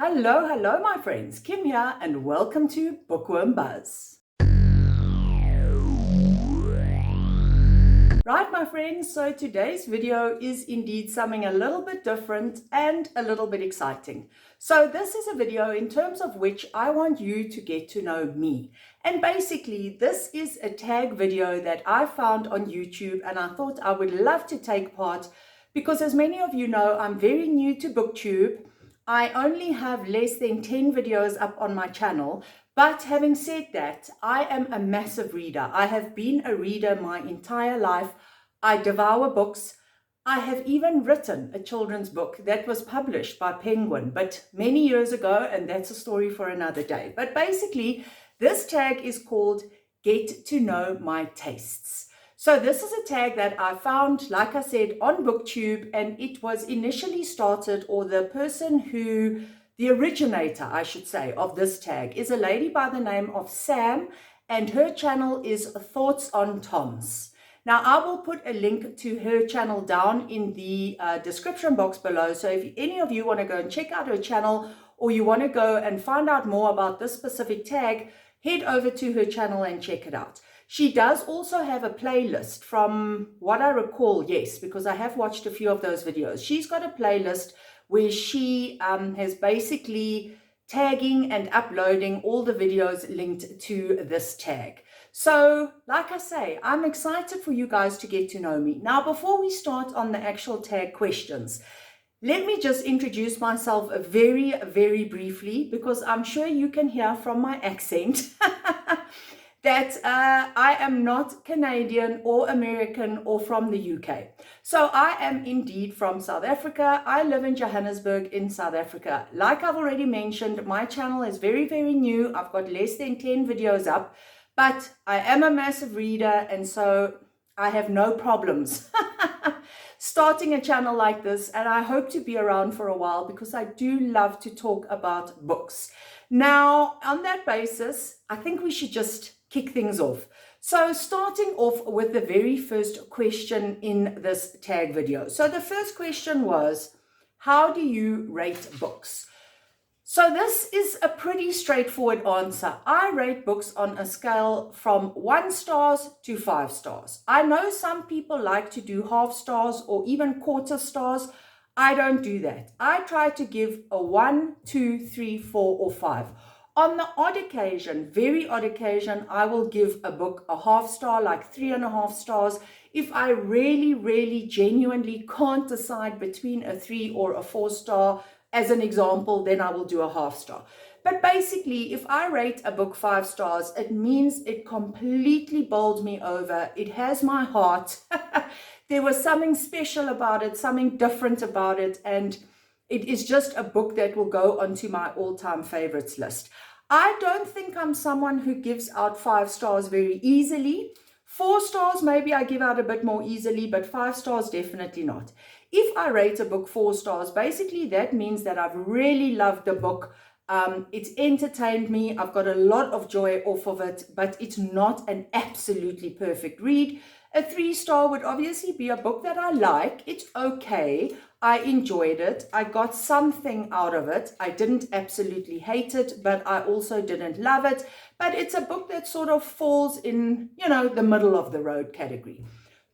Hello, hello, my friends. Kim here, and welcome to Bookworm Buzz. Right, my friends, so today's video is indeed something a little bit different and a little bit exciting. So this is a video in terms of which I want you to get to know me. And basically, this is a tag video that I found on YouTube, and I thought I would love to take part because, as many of you know, I'm very new to BookTube. I only have less than 10 videos up on my channel, but having said that, I am a massive reader. I have been a reader my entire life. I devour books. I have even written a children's book that was published by Penguin, but many years ago, and that's a story for another day. But basically, this tag is called Get to Know My Tastes. So this is a tag that I found, like I said, on BookTube, and it was initially started, or the person who, the originator, I should say, of this tag is a lady by the name of Sam, and her channel is Thoughts on Toms. Now, I will put a link to her channel down in the description box below. So if any of you want to go and check out her channel, or you want to go and find out more about this specific tag, head over to her channel and check it out. She does also have a playlist from what I recall, yes, because I have watched a few of those videos. She's got a playlist where she has basically tagging and uploading all the videos linked to this tag. So, like I say, I'm excited for you guys to get to know me. Now, before we start on the actual tag questions, let me just introduce myself very, very briefly, because I'm sure you can hear from my accent that I am not Canadian or American or from the UK. So I am indeed from South Africa. I live in Johannesburg in South Africa. Like I've already mentioned, my channel is very, very new. I've got less than 10 videos up, but I am a massive reader, and so I have no problems starting a channel like this, and I hope to be around for a while because I do love to talk about books. Now, on that basis, I think we should just kick things off. So starting off with the very first question in this tag video. So the first question was, how do you rate books? So this is a pretty straightforward answer. I rate books on a scale from 1 stars to 5 stars. I know some people like to do half stars or even quarter stars. I don't do that. I try to give a 1, 2, 3, 4, or 5. On the odd occasion, very odd occasion, I will give a book a half star, like 3.5 stars. If I really, really genuinely can't decide between a 3 or a 4 star, as an example, then I will do a half star. But basically, if I rate a book 5 stars, it means it completely bowled me over. It has my heart. There was something special about it, something different about it, and it is just a book that will go onto my all-time favorites list. I don't think I'm someone who gives out 5 stars very easily. 4 stars, maybe I give out a bit more easily, but 5 stars, definitely not. If I rate a book 4 stars, basically that means that I've really loved the book. It's entertained me. I've got a lot of joy off of it, but it's not an absolutely perfect read. A 3 star would obviously be a book that I like. It's okay. I enjoyed it. I got something out of it. I didn't absolutely hate it, but I also didn't love it. But it's a book that sort of falls in, the middle of the road category.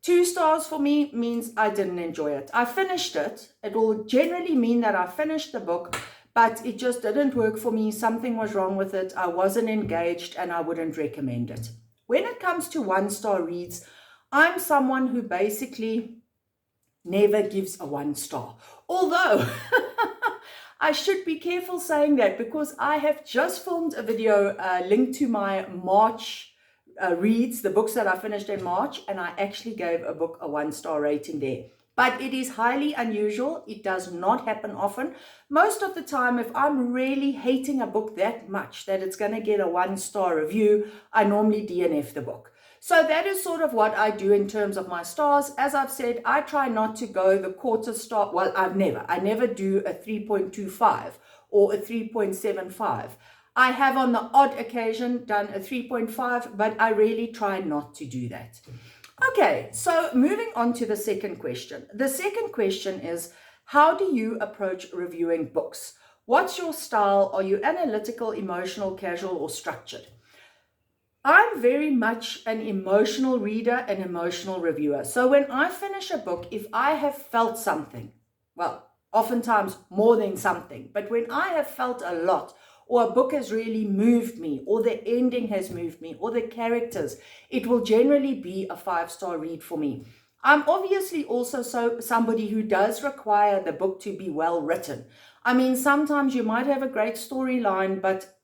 2 stars for me means I didn't enjoy it. I finished it. It will generally mean that I finished the book, but it just didn't work for me. Something was wrong with it. I wasn't engaged, and I wouldn't recommend it. When it comes to 1 star reads, I'm someone who basically never gives a 1 star. Although, I should be careful saying that because I have just filmed a video linked to my March reads, the books that I finished in March, and I actually gave a book a 1 star rating there. But it is highly unusual. It does not happen often. Most of the time, if I'm really hating a book that much that it's going to get a 1 star review, I normally DNF the book. So that is sort of what I do in terms of my stars. As I've said, I try not to go the quarter star. Well, I never do a 3.25 or a 3.75. I have on the odd occasion done a 3.5, but I really try not to do that. Okay, so moving on to the second question. The second question is, how do you approach reviewing books? What's your style? Are you analytical, emotional, casual, or structured? I'm very much an emotional reader and emotional reviewer. So when I finish a book, if I have felt something, well, oftentimes more than something, but when I have felt a lot, or a book has really moved me, or the ending has moved me, or the characters, it will generally be a 5-star read for me. I'm obviously also somebody who does require the book to be well written. I mean, sometimes you might have a great storyline, but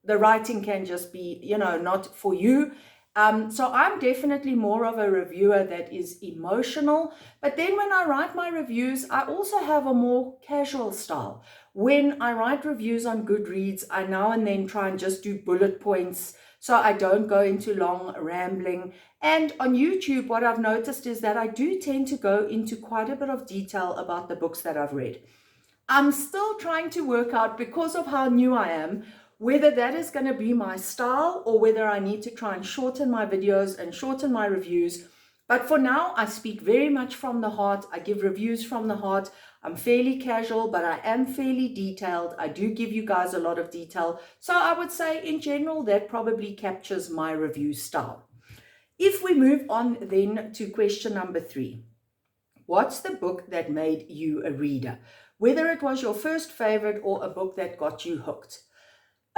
the writing can just be, not for you. So I'm definitely more of a reviewer that is emotional. But then when I write my reviews, I also have a more casual style. When I write reviews on Goodreads, I now and then try and just do bullet points so I don't go into long rambling. And on YouTube, what I've noticed is that I do tend to go into quite a bit of detail about the books that I've read. I'm still trying to work out, because of how new I am, whether that is going to be my style or whether I need to try and shorten my videos and shorten my reviews. But for now, I speak very much from the heart. I give reviews from the heart. I'm fairly casual, but I am fairly detailed. I do give you guys a lot of detail. So I would say in general, that probably captures my review style. If we move on then to question number 3. What's the book that made you a reader? Whether it was your first favorite or a book that got you hooked.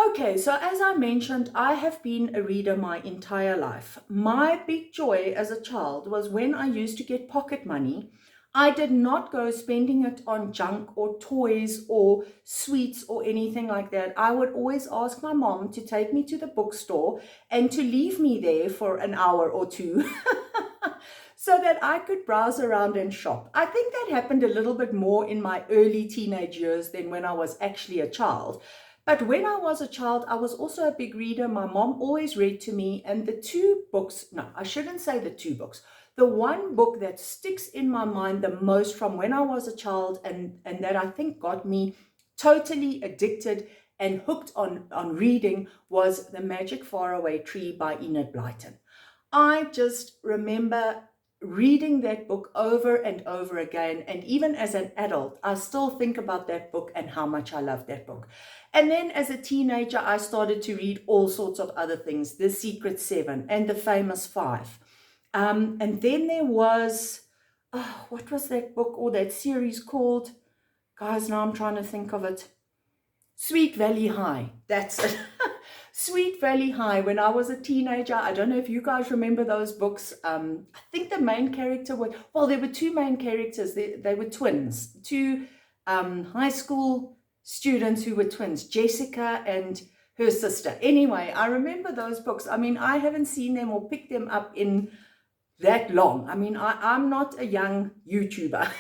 Okay, so as I mentioned, I have been a reader my entire life. My big joy as a child was when I used to get pocket money. I did not go spending it on junk or toys or sweets or anything like that. I would always ask my mom to take me to the bookstore and to leave me there for an hour or two so that I could browse around and shop. I think that happened a little bit more in my early teenage years than when I was actually a child. But when I was a child, I was also a big reader. My mom always read to me, and the 2 books, no, I shouldn't say the 2 books. The one book that sticks in my mind the most from when I was a child and that I think got me totally addicted and hooked on reading was The Magic Faraway Tree by Enid Blyton. I just remember reading that book over and over again, and even as an adult, I still think about that book and how much I love that book. And then as a teenager, I started to read all sorts of other things, The Secret Seven and The Famous Five. And then there was, what was that book or that series called? Guys, now I'm trying to think of it. Sweet Valley High, that's it. Sweet Valley High, when I was a teenager. I don't know if you guys remember those books. I think the main character was, well, there were 2 main characters. They were twins, 2 high school students who were twins, Jessica and her sister. Anyway, I remember those books. I mean, I haven't seen them or picked them up in that long. I mean, I'm not a young YouTuber.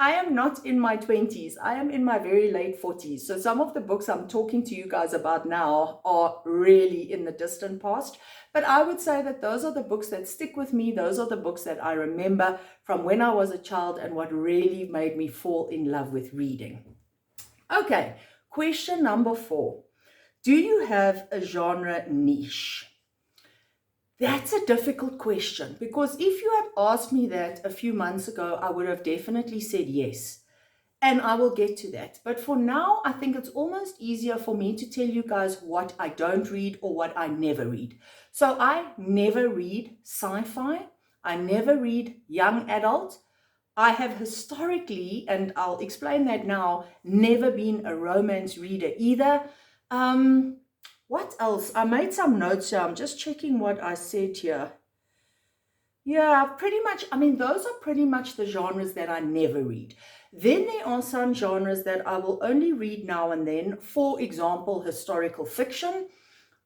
I am not in my 20s. I am in my very late 40s. So some of the books I'm talking to you guys about now are really in the distant past. But I would say that those are the books that stick with me. Those are the books that I remember from when I was a child and what really made me fall in love with reading. Okay, question number 4. Do you have a genre niche? That's a difficult question, because if you had asked me that a few months ago, I would have definitely said yes. And I will get to that. But for now, I think it's almost easier for me to tell you guys what I don't read or what I never read. So I never read sci-fi. I never read young adult. I have historically, and I'll explain that now, never been a romance reader either. What else? I made some notes here. I'm just checking what I said here. Yeah, pretty much. I mean, those are pretty much the genres that I never read. Then there are some genres that I will only read now and then. For example, historical fiction.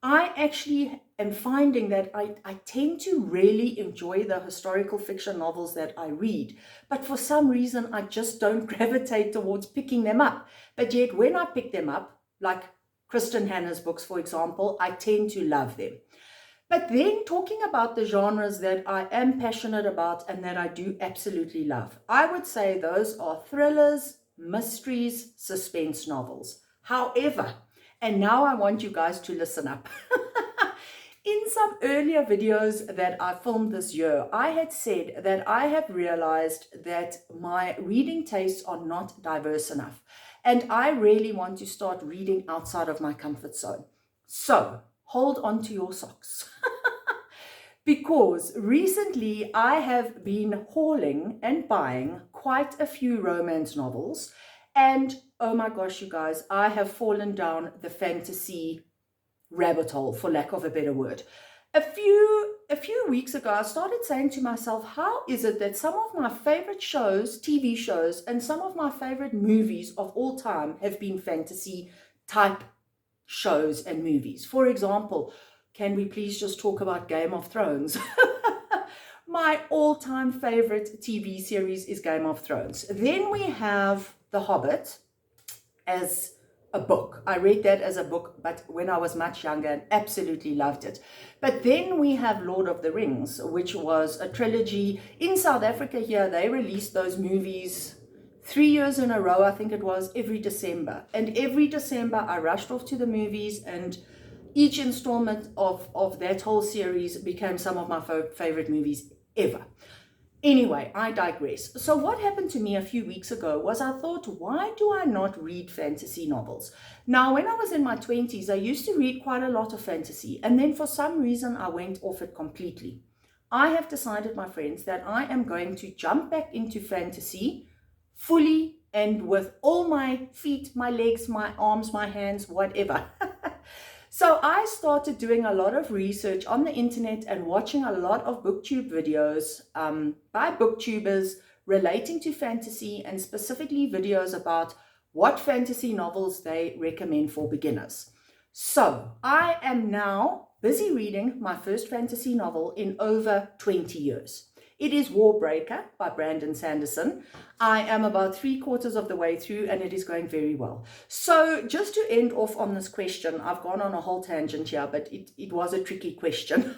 I actually am finding that I tend to really enjoy the historical fiction novels that I read. But for some reason, I just don't gravitate towards picking them up. But yet when I pick them up, like Kristen Hanna's books, for example, I tend to love them. But then talking about the genres that I am passionate about and that I do absolutely love, I would say those are thrillers, mysteries, suspense novels. However, and now I want you guys to listen up. In some earlier videos that I filmed this year, I had said that I have realized that my reading tastes are not diverse enough. And I really want to start reading outside of my comfort zone. So hold on to your socks. Because recently I have been hauling and buying quite a few romance novels. And oh my gosh, you guys, I have fallen down the fantasy rabbit hole, for lack of a better word. A few weeks ago, I started saying to myself, how is it that some of my favorite shows, TV shows, and some of my favorite movies of all time have been fantasy type shows and movies? For example, can we please just talk about Game of Thrones? My all-time favorite TV series is Game of Thrones. Then we have The Hobbit as a book. I read that as a book, but when I was much younger, and absolutely loved it. But then we have Lord of the Rings, which was a trilogy. In South Africa here, they released those movies 3 years in a row, I think it was, every December. And every December, I rushed off to the movies, and each installment of that whole series became some of my favorite movies ever. Anyway, I digress. So what happened to me a few weeks ago was I thought, why do I not read fantasy novels? Now, when I was in my 20s, I used to read quite a lot of fantasy. And then for some reason, I went off it completely. I have decided, my friends, that I am going to jump back into fantasy fully and with all my feet, my legs, my arms, my hands, whatever. So I started doing a lot of research on the internet and watching a lot of BookTube videos by BookTubers relating to fantasy, and specifically videos about what fantasy novels they recommend for beginners. So I am now busy reading my first fantasy novel in over 20 years. It is Warbreaker by Brandon Sanderson. I am about 3/4 of the way through, and it is going very well. So just to end off on this question, I've gone on a whole tangent here, but it was a tricky question.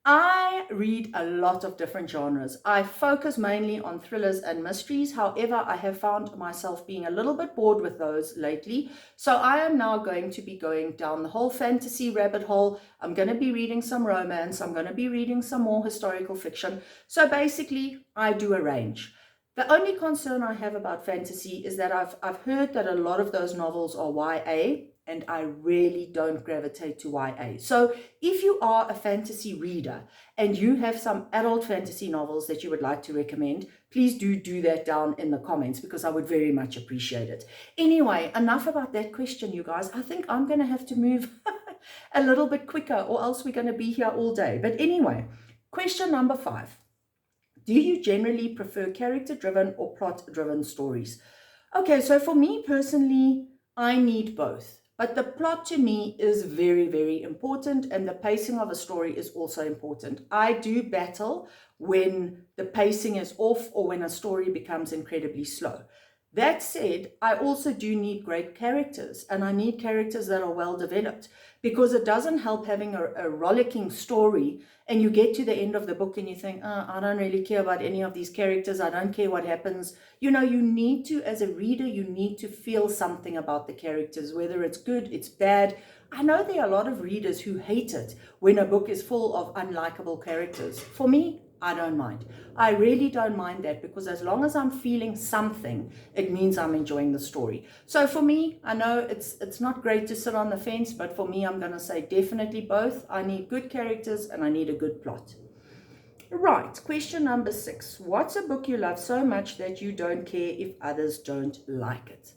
I read a lot of different genres. I focus mainly on thrillers and mysteries. However, I have found myself being a little bit bored with those lately. So I am now going to be going down the whole fantasy rabbit hole. I'm going to be reading some romance. I'm going to be reading some more historical fiction. So basically, I do a range. The only concern I have about fantasy is that I've heard that a lot of those novels are YA, and I really don't gravitate to YA. So if you are a fantasy reader and you have some adult fantasy novels that you would like to recommend, please do that down in the comments, because I would very much appreciate it. Anyway, enough about that question, you guys. I think I'm going to have to move a little bit quicker, or else we're going to be here all day. But anyway, question number 5. Do you generally prefer character-driven or plot-driven stories? Okay, so for me personally, I need both. But the plot to me is very, very important, and the pacing of a story is also important. I do battle when the pacing is off or when a story becomes incredibly slow. That said, I also do need great characters, and I need characters that are well developed, because it doesn't help having a rollicking story and you get to the end of the book and you think, oh, I don't really care about any of these characters. I don't care what happens. You know, you need to, as a reader, you need to feel something about the characters, whether it's good, it's bad. I know there are a lot of readers who hate it when a book is full of unlikable characters. For me, I don't mind. I really don't mind that, because as long as I'm feeling something, it means I'm enjoying the story. So for me, I know it's not great to sit on the fence, but for me, I'm going to say definitely both. I need good characters and I need a good plot. Right, question number 6. What's a book you love so much that you don't care if others don't like it?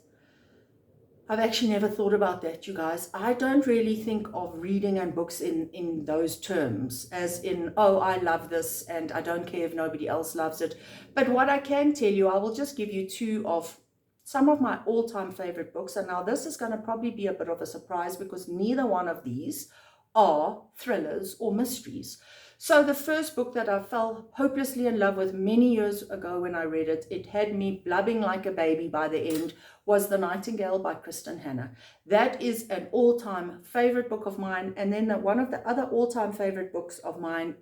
I've actually never thought about that, you guys. I don't really think of reading and books in those terms, as in, oh, I love this and I don't care if nobody else loves it. But what I can tell you, I will just give you 2 of some of my all-time favorite books. And now this is going to probably be a bit of a surprise, because neither one of these are thrillers or mysteries. So the first book that I fell hopelessly in love with many years ago when I read it, it had me blubbing like a baby by the end, was The Nightingale by Kristen Hanna. That is an all-time favorite book of mine. And then one of the other all-time favorite books of mine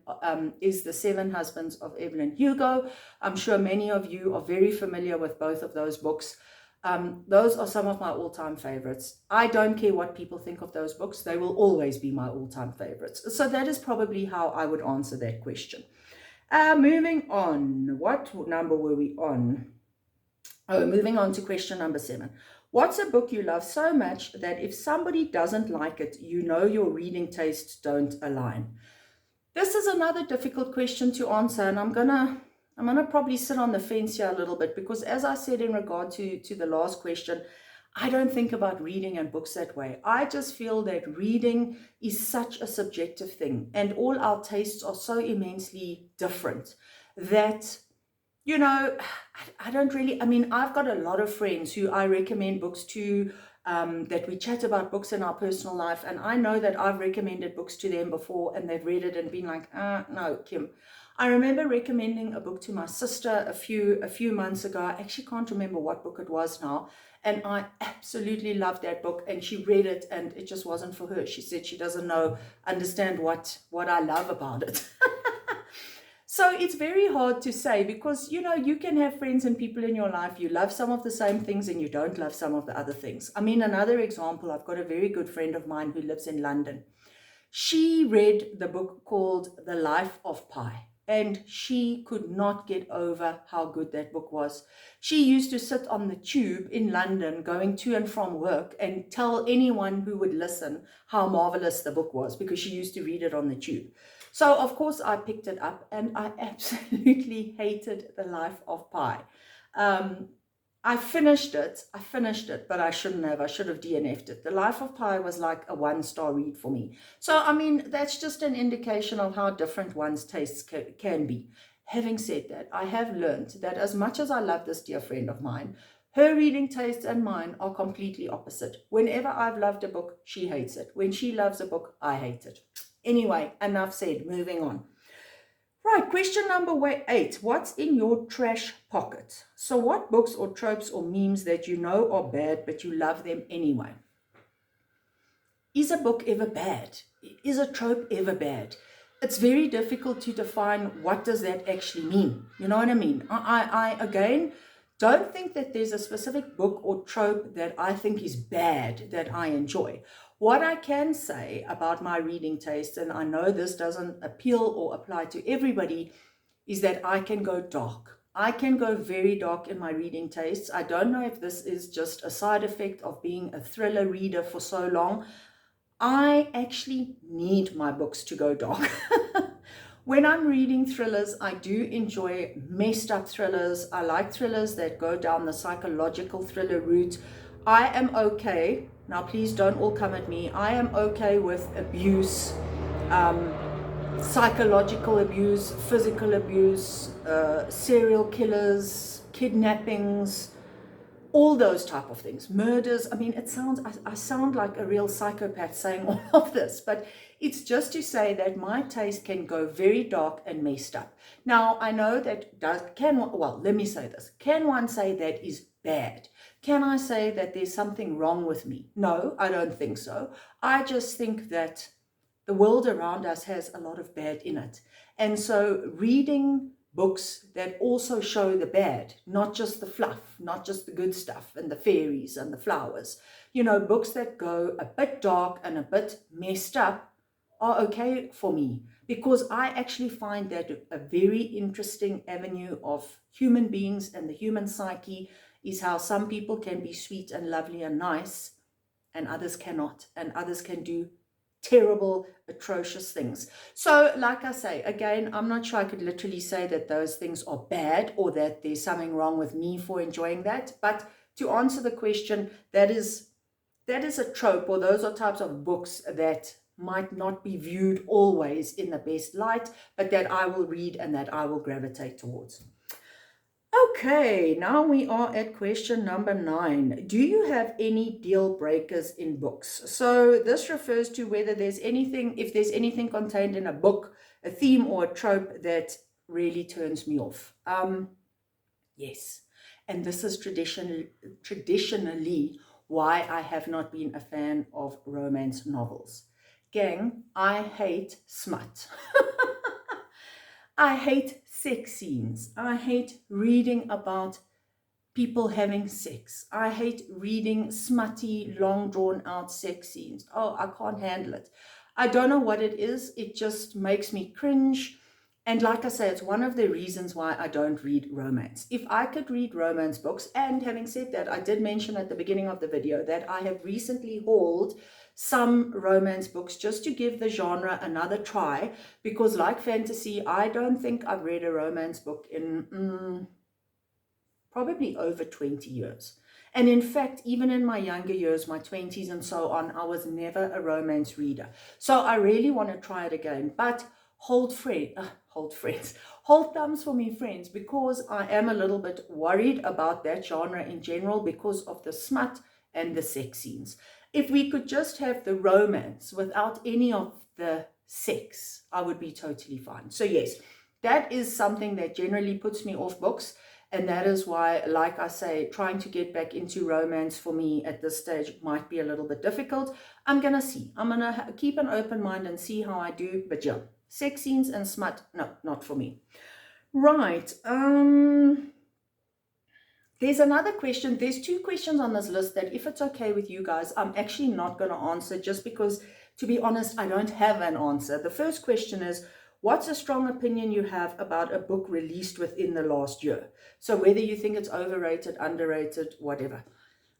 is The 7 Husbands of Evelyn Hugo. I'm sure many of you are very familiar with both of those books. Those are some of my all-time favorites. I don't care what people think of those books. They will always be my all-time favorites. So that is probably how I would answer that question. Moving on. What number were we on? Oh, moving on to question number 7. What's a book you love so much that if somebody doesn't like it, you know your reading tastes don't align? This is another difficult question to answer, and I'm gonna probably sit on the fence here a little bit, because as I said in regard to the last question, I don't think about reading and books that way. I just feel that reading is such a subjective thing, and all our tastes are so immensely different that, you know, I don't really, I mean, I've got a lot of friends who I recommend books to, that we chat about books in our personal life, and I know that I've recommended books to them before and they've read it and been like, no, Kim. I remember recommending a book to my sister a few months ago. I actually can't remember what book it was now, and I absolutely loved that book, and she read it and it just wasn't for her. She said she doesn't understand what I love about it. So it's very hard to say, because, you know, you can have friends and people in your life, you love some of the same things and you don't love some of the other things. I mean, another example, I've got a very good friend of mine who lives in London. She read the book called The Life of Pi, and she could not get over how good that book was. She used to sit on the tube in London going to and from work and tell anyone who would listen how marvelous the book was, because she used to read it on the tube. So, of course, I picked it up and I absolutely hated The Life of Pi. I finished it, but I shouldn't have. I should have DNF'd it. The Life of Pi was like a 1-star read for me. So, I mean, that's just an indication of how different one's tastes can be. Having said that, I have learned that as much as I love this dear friend of mine, her reading tastes and mine are completely opposite. Whenever I've loved a book, she hates it. When she loves a book, I hate it. Anyway, enough said, moving on. Right, question number 8. What's in your trash pocket? So what books or tropes or memes that you know are bad, but you love them anyway? Is a book ever bad? Is a trope ever bad? It's very difficult to define what does that actually mean. You know what I mean? I again, don't think that there's a specific book or trope that I think is bad that I enjoy. What I can say about my reading taste, and I know this doesn't appeal or apply to everybody, is that I can go dark. I can go very dark in my reading tastes. I don't know if this is just a side effect of being a thriller reader for so long. I actually need my books to go dark. When I'm reading thrillers, I do enjoy messed up thrillers. I like thrillers that go down the psychological thriller route. I am okay, now please don't all come at me, I am okay with abuse, psychological abuse, physical abuse, serial killers, kidnappings, all those type of things, murders. I mean, I sound like a real psychopath saying all of this, but it's just to say that my taste can go very dark and messed up. Now, I know that let me say this. Can one say that is bad? Can I say that there's something wrong with me? No, I don't think so. I just think that the world around us has a lot of bad in it. And so reading books that also show the bad, not just the fluff, not just the good stuff and the fairies and the flowers, you know, books that go a bit dark and a bit messed up are okay for me, because I actually find that a very interesting avenue of human beings and the human psyche is how some people can be sweet and lovely and nice and others cannot, and others can do terrible, atrocious things. So like I say, again, I'm not sure I could literally say that those things are bad or that there's something wrong with me for enjoying that. But to answer the question, that is a trope, or those are types of books that might not be viewed always in the best light, but that I will read and that I will gravitate towards. Okay, now we are at question number 9. Do you have any deal breakers in books? So this refers to whether there's anything, if there's anything contained in a book, a theme or a trope that really turns me off. Yes, and this is traditionally why I have not been a fan of romance novels. Gang, I hate smut. I hate sex scenes. I hate reading about people having sex. I hate reading smutty, long drawn out sex scenes. Oh, I can't handle it. I don't know what it is. It just makes me cringe. And like I say, it's one of the reasons why I don't read romance. If I could read romance books, and having said that, I did mention at the beginning of the video that I have recently hauled some romance books just to give the genre another try, because like fantasy, I don't think I've read a romance book in probably over 20 years. And in fact, even in my younger years, my 20s and so on, I was never a romance reader. So I really want to try it again. But hold thumbs for me, friends, because I am a little bit worried about that genre in general because of the smut and the sex scenes. If we could just have the romance without any of the sex, I would be totally fine. So yes, that is something that generally puts me off books. And that is why, like I say, trying to get back into romance for me at this stage might be a little bit difficult. I'm going to see. I'm going to keep an open mind and see how I do. But yeah, sex scenes and smut, no, not for me. Right. There's another question. There's 2 questions on this list that, if it's okay with you guys, I'm actually not going to answer, just because, to be honest, I don't have an answer. The first question is, what's a strong opinion you have about a book released within the last year? So whether you think it's overrated, underrated, whatever.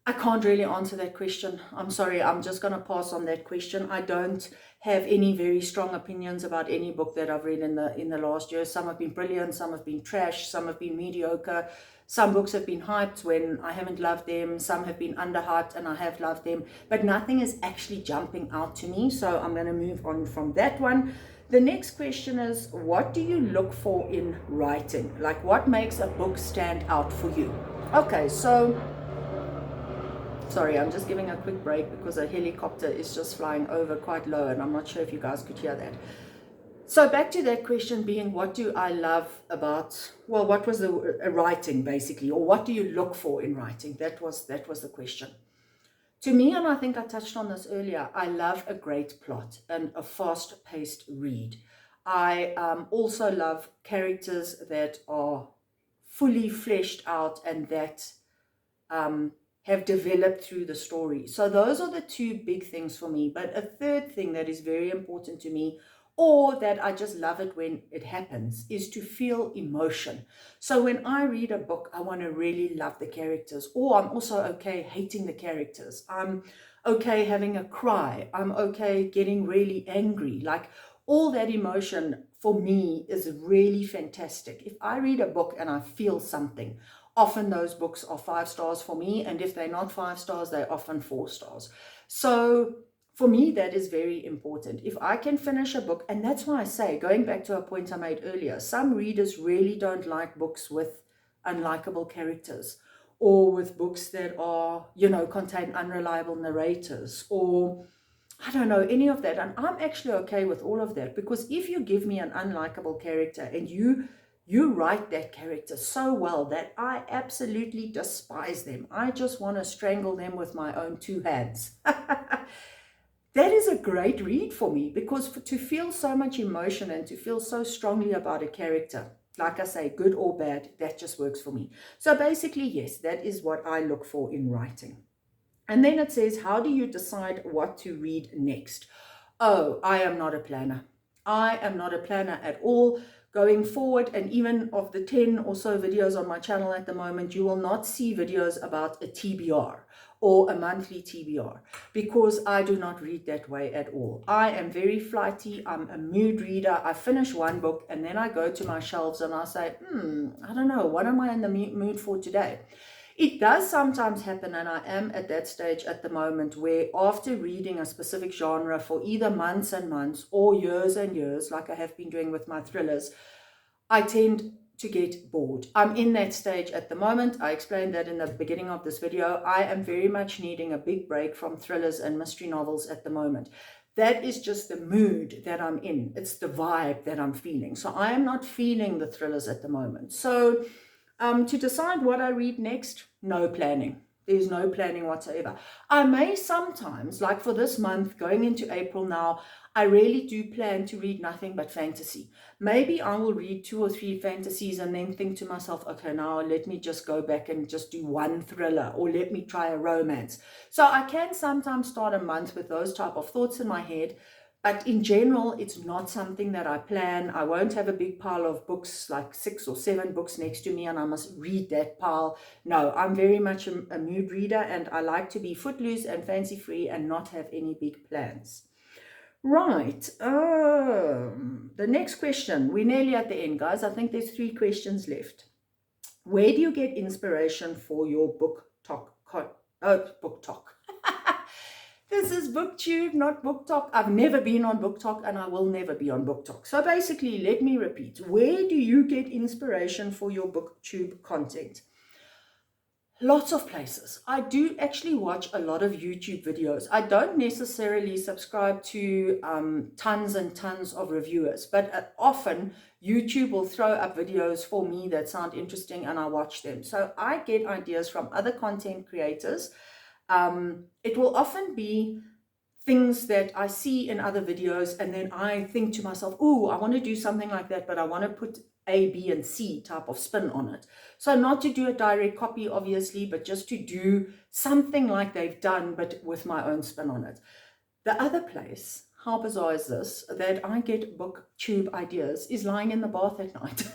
I can't really answer that question. I'm sorry, I'm just going to pass on that question. I don't have any very strong opinions about any book that I've read in the last year. Some have been brilliant, some have been trash, some have been mediocre. Some books have been hyped when I haven't loved them. Some have been underhyped and I have loved them. But nothing is actually jumping out to me. So I'm going to move on from that one. The next question is, what do you look for in writing? Like, what makes a book stand out for you? Okay, so, sorry, I'm just giving a quick break because a helicopter is just flying over quite low and I'm not sure if you guys could hear that. So back to that question being, what do I love about, well, what was the writing basically, or what do you look for in writing? That was the question. To me, and I think I touched on this earlier, I love a great plot and a fast-paced read. I also love characters that are fully fleshed out and that have developed through the story. So those are the 2 big things for me. But a third thing that is very important to me, or that I just love it when it happens, is to feel emotion. So when I read a book, I want to really love the characters, or I'm also okay hating the characters. I'm okay having a cry. I'm okay getting really angry. Like, all that emotion for me is really fantastic. If I read a book and I feel something, often those books are 5 stars for me. And if they're not 5 stars, they're often 4 stars. So for me, that is very important. If I can finish a book, and that's why I say, going back to a point I made earlier, some readers really don't like books with unlikable characters, or with books that are, contain unreliable narrators, or I don't know, any of that. And I'm actually okay with all of that, because if you give me an unlikable character and you write that character so well that I absolutely despise them, I just want to strangle them with my own 2 hands. That is a great read for me, because to feel so much emotion and to feel so strongly about a character, like I say, good or bad, that just works for me. So basically, yes, that is what I look for in writing. And then it says, how do you decide what to read next? Oh, I am not a planner. I am not a planner at all. Going forward, and even of the 10 or so videos on my channel at the moment, you will not see videos about a TBR or a monthly TBR, because I do not read that way at all. I am very flighty. I'm a mood reader. I finish one book and then I go to my shelves and I say, I don't know, what am I in the mood for today? It does sometimes happen, and I am at that stage at the moment, where after reading a specific genre for either months and months or years and years, like I have been doing with my thrillers, I tend to get bored. I'm in that stage at the moment. I explained that in the beginning of this video. I am very much needing a big break from thrillers and mystery novels at the moment. That is just the mood that I'm in. It's the vibe that I'm feeling. So I am not feeling the thrillers at the moment. So to decide what I read next, no planning. There's no planning whatsoever. I may sometimes, like for this month, going into April now, I really do plan to read nothing but fantasy. Maybe I will read 2 or 3 fantasies and then think to myself, okay, now let me just go back and just do one thriller, or let me try a romance. So I can sometimes start a month with those type of thoughts in my head. But in general, it's not something that I plan. I won't have a big pile of books, like 6 or 7 books next to me, and I must read that pile. No, I'm very much a mood reader, and I like to be footloose and fancy-free and not have any big plans. Right, the next question. We're nearly at the end, guys. I think there's 3 questions left. Where do you get inspiration for your book talk? Book talk. This is BookTube, not BookTok. I've never been on BookTok and I will never be on BookTok. So basically, let me repeat. Where do you get inspiration for your BookTube content? Lots of places. I do actually watch a lot of YouTube videos. I don't necessarily subscribe to tons and tons of reviewers, but often YouTube will throw up videos for me that sound interesting and I watch them. So I get ideas from other content creators. It will often be things that I see in other videos, and then I think to myself, oh, I want to do something like that, but I want to put A, B, and C type of spin on it. So not to do a direct copy, obviously, but just to do something like they've done, but with my own spin on it. The other place, how bizarre is this, that I get BookTube ideas is lying in the bath at night.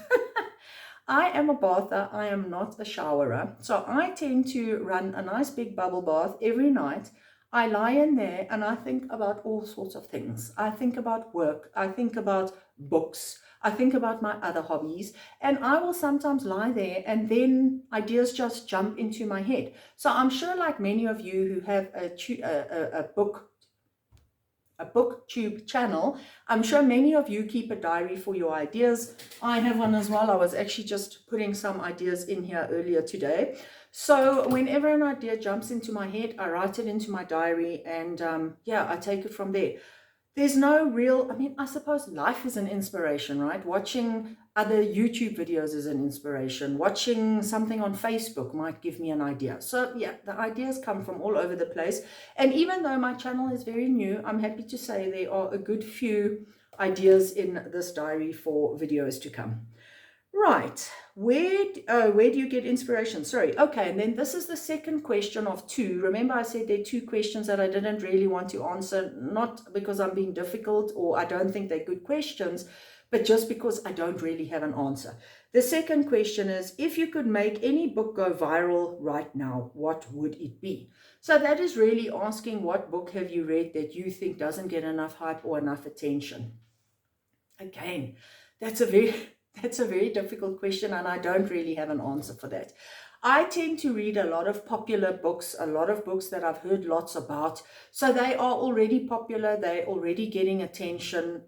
I am a bather, I am not a showerer. So I tend to run a nice big bubble bath every night. I lie in there and I think about all sorts of things. I think about work, I think about books, I think about my other hobbies, and I will sometimes lie there and then ideas just jump into my head. So I'm sure, like many of you who have a BookTube channel, I'm sure many of you keep a diary for your ideas. I have one as well. I was actually just putting some ideas in here earlier today. So whenever an idea jumps into my head, I write it into my diary, and yeah, I take it from there. There's no real, I mean, I suppose life is an inspiration, right? Watching other YouTube videos is an inspiration. Watching something on Facebook might give me an idea. So yeah, the ideas come from all over the place. And even though my channel is very new, I'm happy to say there are a good few ideas in this diary for videos to come. Right, where do you get inspiration? Sorry, okay, and then this is the second question of 2. Remember I said there are 2 questions that I didn't really want to answer, not because I'm being difficult or I don't think they're good questions, but just because I don't really have an answer. The second question is, if you could make any book go viral right now, what would it be? So that is really asking, what book have you read that you think doesn't get enough hype or enough attention? Again, that's a very difficult question, and I don't really have an answer for that. I tend to read a lot of popular books, a lot of books that I've heard lots about. So they are already popular, they're already getting attention.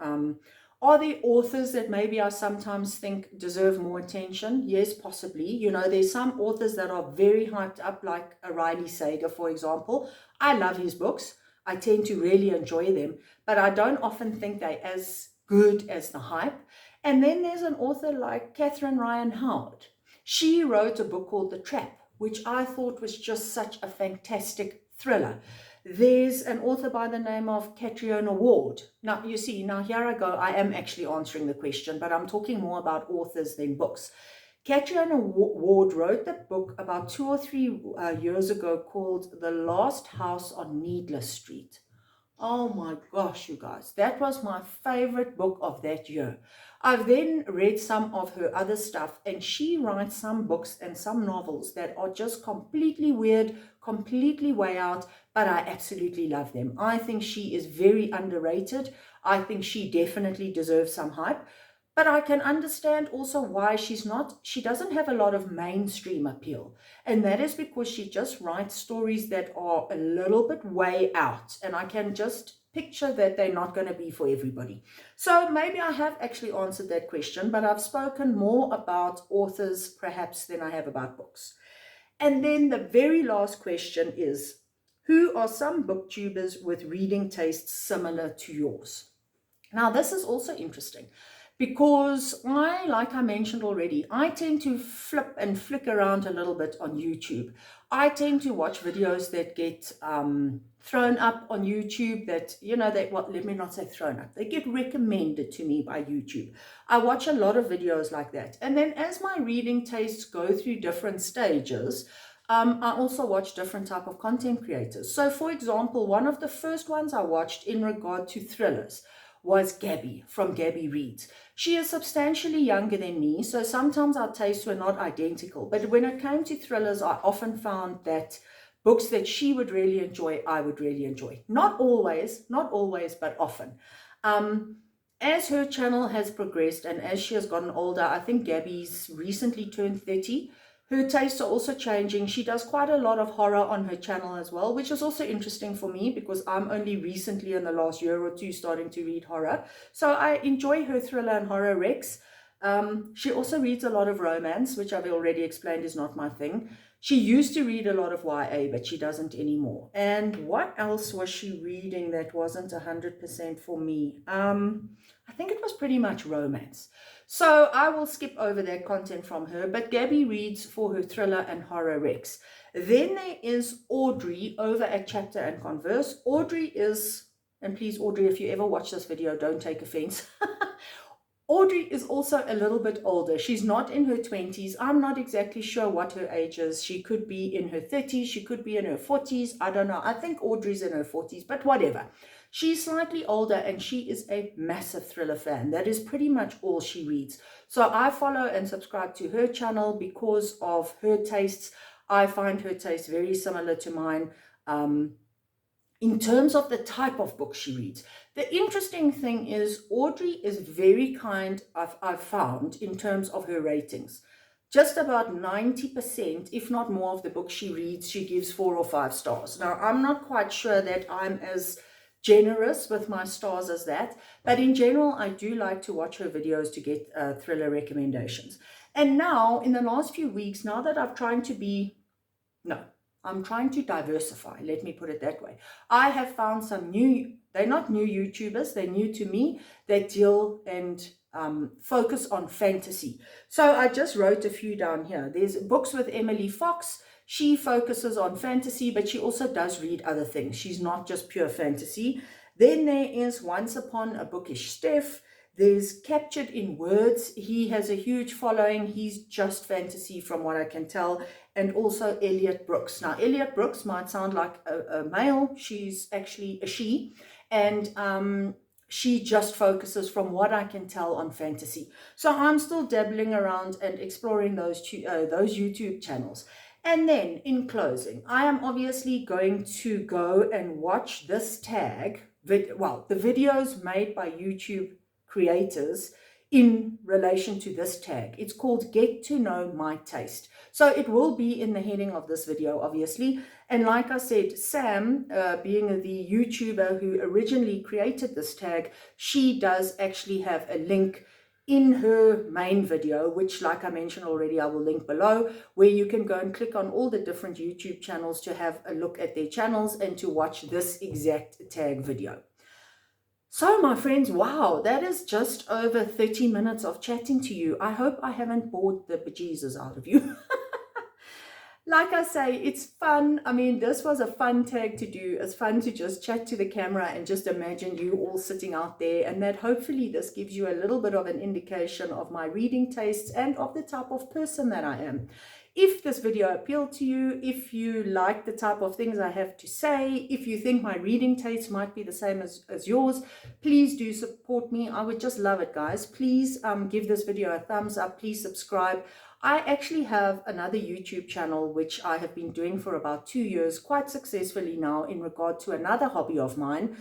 Are there authors that maybe I sometimes think deserve more attention? Yes, possibly. You know, there's some authors that are very hyped up, like Riley Sager, for example. I love his books. I tend to really enjoy them, but I don't often think they're as good as the hype. And then there's an author like Catherine Ryan Howard. She wrote a book called The Trap, which I thought was just such a fantastic thriller. There's an author by the name of Catriona Ward. Now, you see, now here I go. I am actually answering the question, but I'm talking more about authors than books. Catriona Ward wrote the book about 2 or 3 years ago called The Last House on Needless Street. Oh my gosh, you guys, that was my favorite book of that year. I've then read some of her other stuff, and she writes some books and some novels that are just completely weird, completely way out, but I absolutely love them. I think she is very underrated. I think she definitely deserves some hype. But I can understand also why she doesn't have a lot of mainstream appeal. And that is because she just writes stories that are a little bit way out. And I can just picture that they're not going to be for everybody. So maybe I have actually answered that question, but I've spoken more about authors perhaps than I have about books. And then the very last question is, who are some booktubers with reading tastes similar to yours? Now, this is also interesting, because like I mentioned already, I tend to flip and flick around a little bit on YouTube. I tend to watch videos that get thrown up on YouTube that, you know, let me not say thrown up. They get recommended to me by YouTube. I watch a lot of videos like that. And then as my reading tastes go through different stages, I also watch different type of content creators. So for example, one of the first ones I watched in regard to thrillers was Gabby from Gabby Reads. She is substantially younger than me, so sometimes our tastes were not identical. But when it came to thrillers, I often found that books that she would really enjoy, I would really enjoy. Not always, but often. As her channel has progressed and as she has gotten older, I think Gabby's recently turned 30. Her tastes are also changing. She does quite a lot of horror on her channel as well, which is also interesting for me because I'm only recently in the last year or two starting to read horror. So I enjoy her thriller and horror recs. She also reads a lot of romance, which I've already explained is not my thing. She used to read a lot of YA, but she doesn't anymore. And what else was she reading that wasn't 100% for me? I think it was pretty much romance. So I will skip over that content from her, but Gabby reads for her thriller and horror recs. Then there is Audrey over at Chapter and Converse. Audrey is, and please Audrey, if you ever watch this video, don't take offense. Audrey is also a little bit older. She's not in her 20s. I'm not exactly sure what her age is. She could be in her 30s. She could be in her 40s. I don't know. I think Audrey's in her 40s, but whatever. She's slightly older and she is a massive thriller fan. That is pretty much all she reads. So I follow and subscribe to her channel because of her tastes. I find her taste very similar to mine. In terms of the type of book she reads. The interesting thing is Audrey is very kind, I've found, in terms of her ratings. Just about 90%, if not more, of the books she reads, she gives 4 or 5 stars. Now, I'm not quite sure that I'm as generous with my stars as that, but in general, I do like to watch her videos to get thriller recommendations. And now, in the last few weeks, now that I'm trying to diversify, let me put it that way. I have found some new, they're not new YouTubers, they're new to me, that deal and focus on fantasy. So I just wrote a few down here. There's Books with Emily Fox. She focuses on fantasy, but she also does read other things. She's not just pure fantasy. Then there is Once Upon a Bookish Steph. There's Captured in Words. He has a huge following. He's just fantasy from what I can tell. And also Elliot Brooks. Now, Elliot Brooks might sound like a male. She's actually a she. And she just focuses, from what I can tell, on fantasy. So I'm still dabbling around and exploring those YouTube channels. And then, in closing, I am obviously going to go and watch this tag, the videos made by YouTube creators in relation to this tag. It's called Get to Know My Taste. So it will be in the heading of this video, obviously. And like I said, Sam, being the YouTuber who originally created this tag, she does actually have a link in her main video, which, like I mentioned already, I will link below, where you can go and click on all the different YouTube channels to have a look at their channels and to watch this exact tag video. So my friends, wow, that is just over 30 minutes of chatting to you. I hope I haven't bored the bejesus out of you. Like I say, it's fun. I mean, this was a fun tag to do. It's fun to just chat to the camera and just imagine you all sitting out there, and that hopefully this gives you a little bit of an indication of my reading tastes and of the type of person that I am. If this video appealed to you, if you like the type of things I have to say, if you think my reading tastes might be the same as yours, please do support me. I would just love it, guys. Please give this video a thumbs up. Please subscribe. I actually have another YouTube channel, which I have been doing for about 2 years, quite successfully now, in regard to another hobby of mine.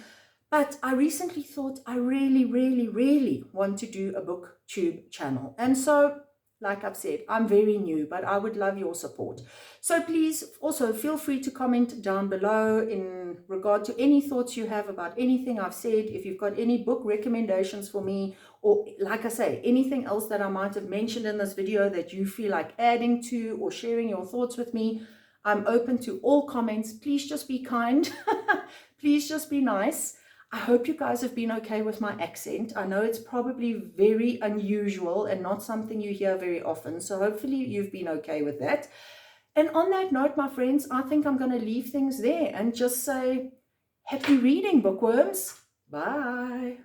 But I recently thought I really want to do a BookTube channel. And so, like I've said, I'm very new, but I would love your support. So please also feel free to comment down below in regard to any thoughts you have about anything I've said. If you've got any book recommendations for me, or like I say, anything else that I might have mentioned in this video that you feel like adding to or sharing your thoughts with me, I'm open to all comments. Please just be kind. Please just be nice. I hope you guys have been okay with my accent. I know it's probably very unusual and not something you hear very often. So hopefully you've been okay with that. And on that note, my friends, I think I'm going to leave things there and just say, happy reading, bookworms. Bye.